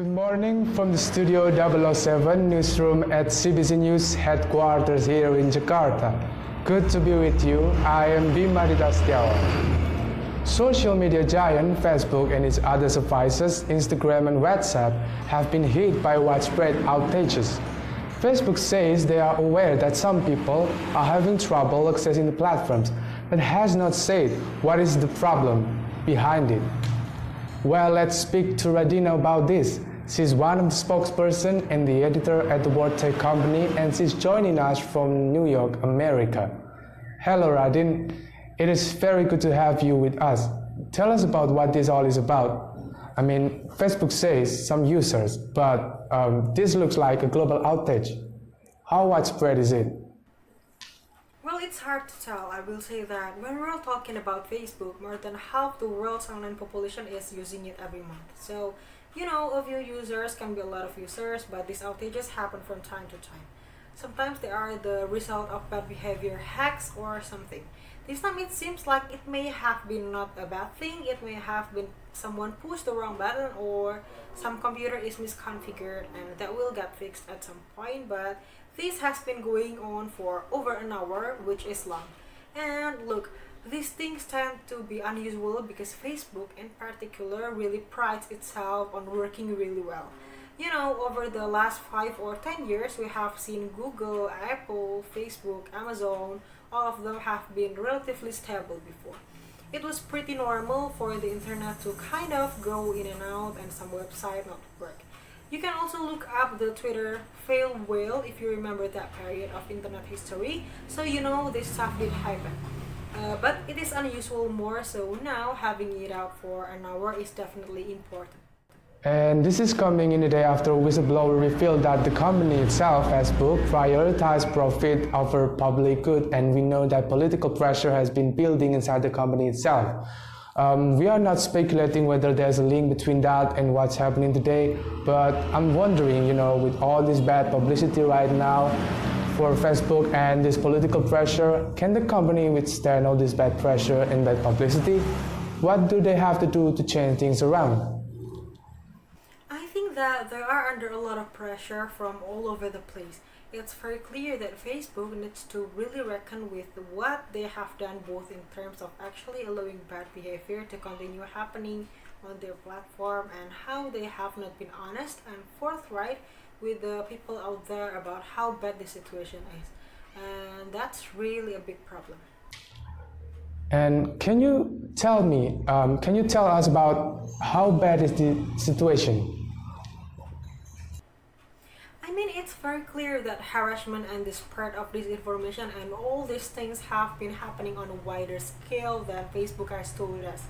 Good morning from the Studio 007 newsroom at CBC News headquarters here in Jakarta. Good to be with you. I am Bima Setyawan. Social media giant Facebook and its other services, Instagram and WhatsApp, have been hit by widespread outages. Facebook says they are aware that some people are having trouble accessing the platforms, but has not said what is the problem behind it. Well, let's speak to Fiaraddinna about this. She's one of the spokesperson and the editor at the World Tech Company, and she's joining us from New York, America. Hello, Fiaraddinna. It is very good to have you with us. Tell us about what this all is about. I mean, Facebook says some users, but this looks like a global outage. How widespread is it? Well, it's hard to tell. I will say that when we're talking about Facebook, more than half the world's online population is using it every month. So, a few users can be a lot of users, but these outages happen from time to time. Sometimes they are the result of bad behavior, hacks, or something. This time it seems like it may have been not a bad thing. It may have been someone pushed the wrong button, or some computer is misconfigured, and that will get fixed at some point. But this has been going on for over an hour, which is long. And look, these things tend to be unusual because Facebook in particular really prides itself on working really well. Over the last 5 or 10 years, we have seen Google, Apple, Facebook, Amazon, all of them have been relatively stable before. It was pretty normal for the internet to kind of go in and out and some website not work. You can also look up the Twitter fail whale if you remember that period of internet history, so this stuff did happen. But it is unusual more, so now having it out for an hour is definitely important. And this is coming in the day after a whistleblower revealed that the company itself, Facebook, prioritized profit over public good, and we know that political pressure has been building inside the company itself. We are not speculating whether there's a link between that and what's happening today, but I'm wondering, with all this bad publicity right now for Facebook and this political pressure, can the company withstand all this bad pressure and bad publicity? What do they have to do to change things around? I think that they are under a lot of pressure from all over the place. It's very clear that Facebook needs to really reckon with what they have done, both in terms of actually allowing bad behavior to continue happening on their platform, and how they have not been honest and forthright with the people out there about how bad the situation is. And that's really a big problem. And can you tell us about how bad is the situation? It's very clear that harassment and the spread of disinformation and all these things have been happening on a wider scale than Facebook has told us.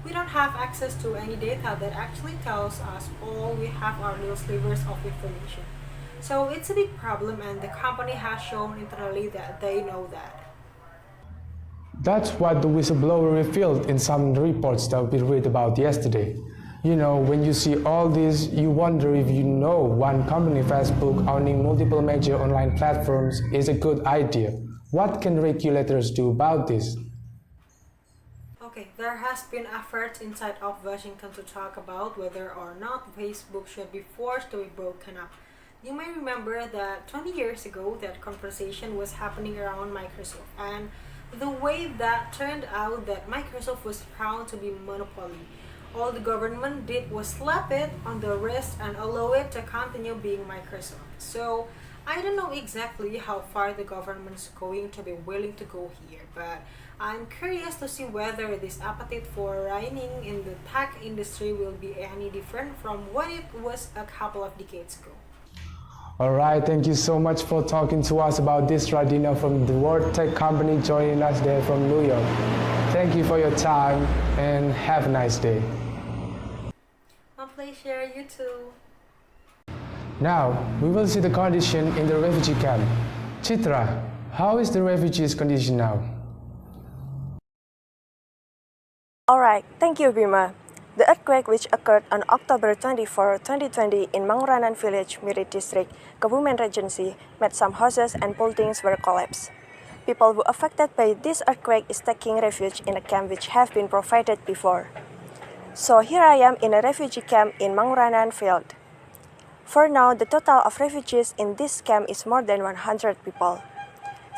We don't have access to any data that actually tells us. All we have are little slivers of information. So it's a big problem, and the company has shown internally that they know that. That's what the whistleblower revealed in some reports that we read about yesterday. When you see all this, you wonder if one company, Facebook, owning multiple major online platforms is a good idea. What can regulators do about this? Okay, there has been efforts inside of Washington to talk about whether or not Facebook should be forced to be broken up. You may remember that 20 years ago that conversation was happening around Microsoft, and the way that turned out that Microsoft was found to be monopoly. All the government did was slap it on the wrist and allow it to continue being Microsoft. So I don't know exactly how far the government's going to be willing to go here, but I'm curious to see whether this appetite for reigning in the tech industry will be any different from what it was a couple of decades ago. Alright, thank you so much for talking to us about this, Fiaraddinna from the World Tech Company, joining us there from New York. Thank you for your time and have a nice day. My pleasure, you too. Now, we will see the condition in the refugee camp. Citra, how is the refugees' condition now? Alright, thank you, Bima. The earthquake, which occurred on October 24, 2020 in Manguranan Village, Miri District, Kebumen Regency, made some houses and buildings were collapsed. People who affected by this earthquake is taking refuge in a camp which have been provided before. So here I am in a refugee camp in Manguranan Field. For now, the total of refugees in this camp is more than 100 people.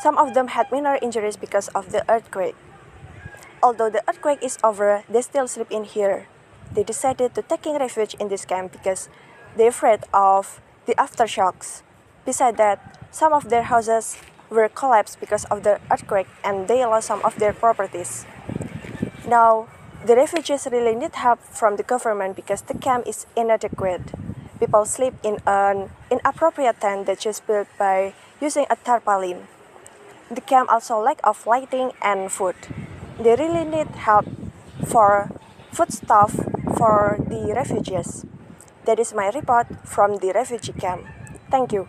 Some of them had minor injuries because of the earthquake. Although the earthquake is over, they still sleep in here. They decided to taking refuge in this camp because they're afraid of the aftershocks. Besides that, some of their houses were collapsed because of the earthquake and they lost some of their properties. Now, the refugees really need help from the government because the camp is inadequate. People sleep in an inappropriate tent that's just built by using a tarpaulin. The camp also lack of lighting and food. They really need help for foodstuff for the refugees. That is my report from the refugee camp. Thank you.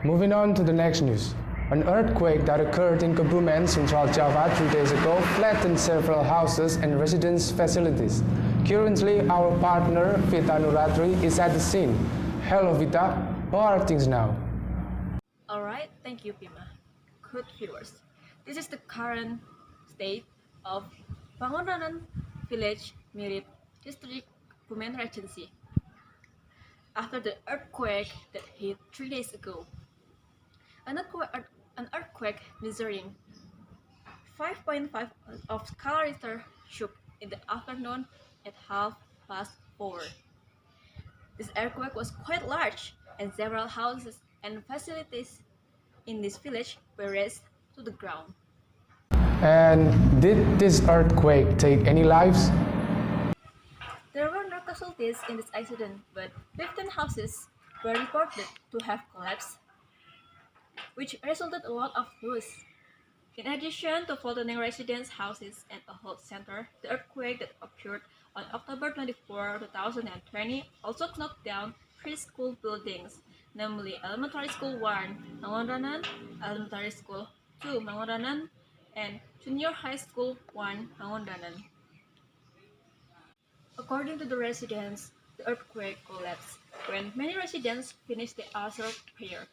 Moving on to the next news. An earthquake that occurred in Kebumen, Central Java 3 days ago flattened several houses and residence facilities. Currently, our partner Fita Nur Ratri is at the scene. Hello Vita, how are things now? Alright, thank you Bima. Good viewers, this is the current state of Bangunan Village, Mirip District, Kebumen Regency. After the earthquake that hit 3 days ago, an earthquake measuring 5.5 of scale Richter shook in the afternoon at 4:30. This earthquake was quite large, and several houses and facilities in this village were razed to the ground. And did this earthquake take any lives? There were no casualties in this accident, but 15 houses were reported to have collapsed, which resulted in a lot of loss. In addition to flattening residence houses and a health center, the earthquake that occurred on October 24, 2020 also knocked down 3 school buildings, namely Elementary School 1, Mangundanan, Elementary School 2, Mangundanan, and Junior High School 1, Mangundanan. According to the residents, the earthquake collapsed when many residents finished their Asr prayer.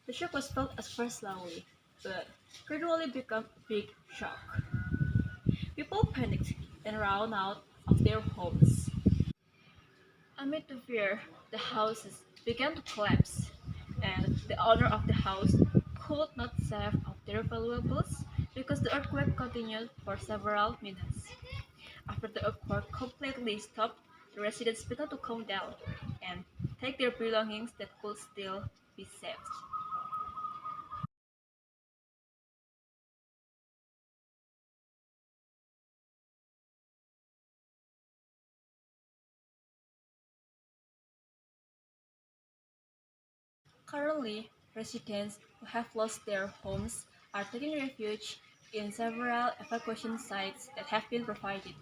The shock was felt at first slowly, but gradually became a big shock. People panicked and ran out of their homes. Amid the fear, the houses began to collapse, and the owner of the house could not save up their valuables because the earthquake continued for several minutes. After the earthquake completely stopped, the residents began to calm down and take their belongings that could still be saved. Currently, residents who have lost their homes are taking refuge in several evacuation sites that have been provided.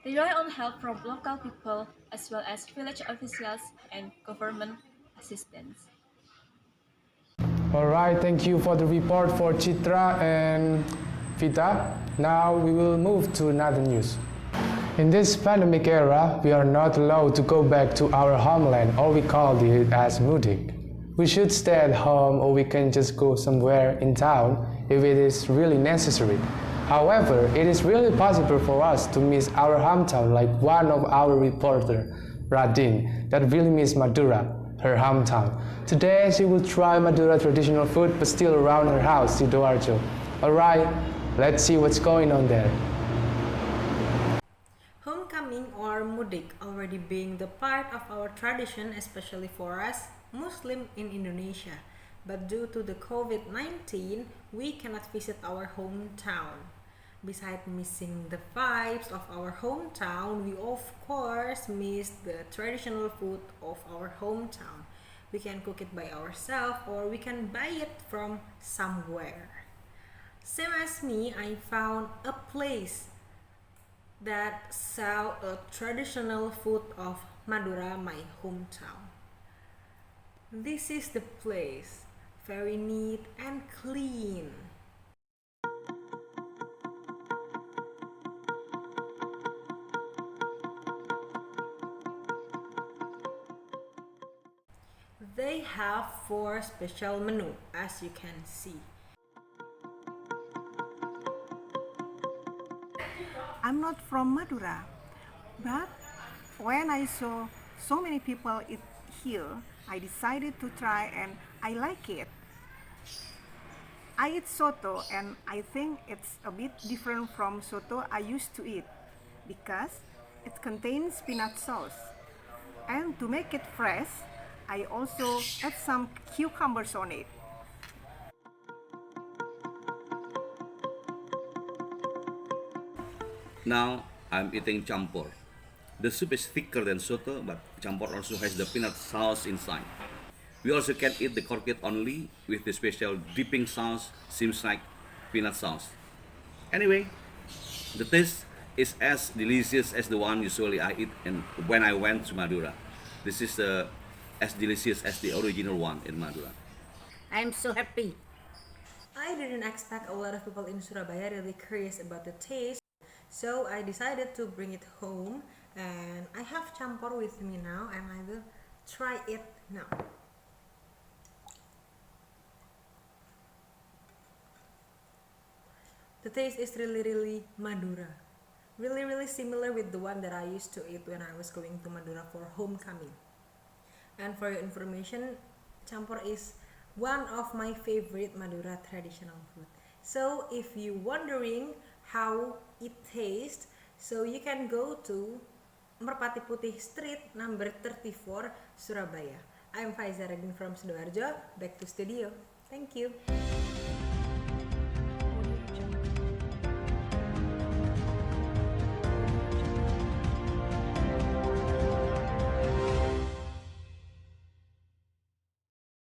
They rely on help from local people as well as village officials and government assistance. Alright, thank you for the report for Citra and Vita. Now we will move to another news. In this pandemic era, we are not allowed to go back to our homeland, or we call it as mudik. We should stay at home, or we can just go somewhere in town if it is really necessary. However, it is really possible for us to miss our hometown, like one of our reporter, Radin, that really miss Madura, her hometown. Today, she will try Madura traditional food, but still around her house, Sidoarjo. Alright, let's see what's going on there. Homecoming or mudik already being the part of our tradition, especially for us Muslim in Indonesia. But due to the COVID-19, we cannot visit our hometown. Besides missing the vibes of our hometown, we of course miss the traditional food of our hometown. We can cook it by ourselves or we can buy it from somewhere. Same as me, I found a place that sell a traditional food of Madura, my hometown. This is the place, very neat and clean. They have 4 special menu as you can see. I'm not from Madura, but when I saw so many people eat here, I decided to try and I like it. I eat soto and I think it's a bit different from soto I used to eat because it contains peanut sauce. And to make it fresh, I also add some cucumbers on it. Now I'm eating campur. The soup is thicker than soto, but campur also has the peanut sauce inside. We also can eat the croquette only with the special dipping sauce, seems like peanut sauce. Anyway, the taste is as delicious as the one usually I eat when I went to Madura. This is as delicious as the original one in Madura. I'm so happy. I didn't expect a lot of people in Surabaya really curious about the taste, so I decided to bring it home. And I have campur with me now, and I will try it now. The taste is really Madura. Really similar with the one that I used to eat when I was going to Madura for homecoming. And for your information, campur is one of my favorite Madura traditional food. So if you wondering how it tastes, so you can go to Merpati Putih Street number 34 Surabaya. I'm Fayza from Sidoarjo. Back to studio. Thank you.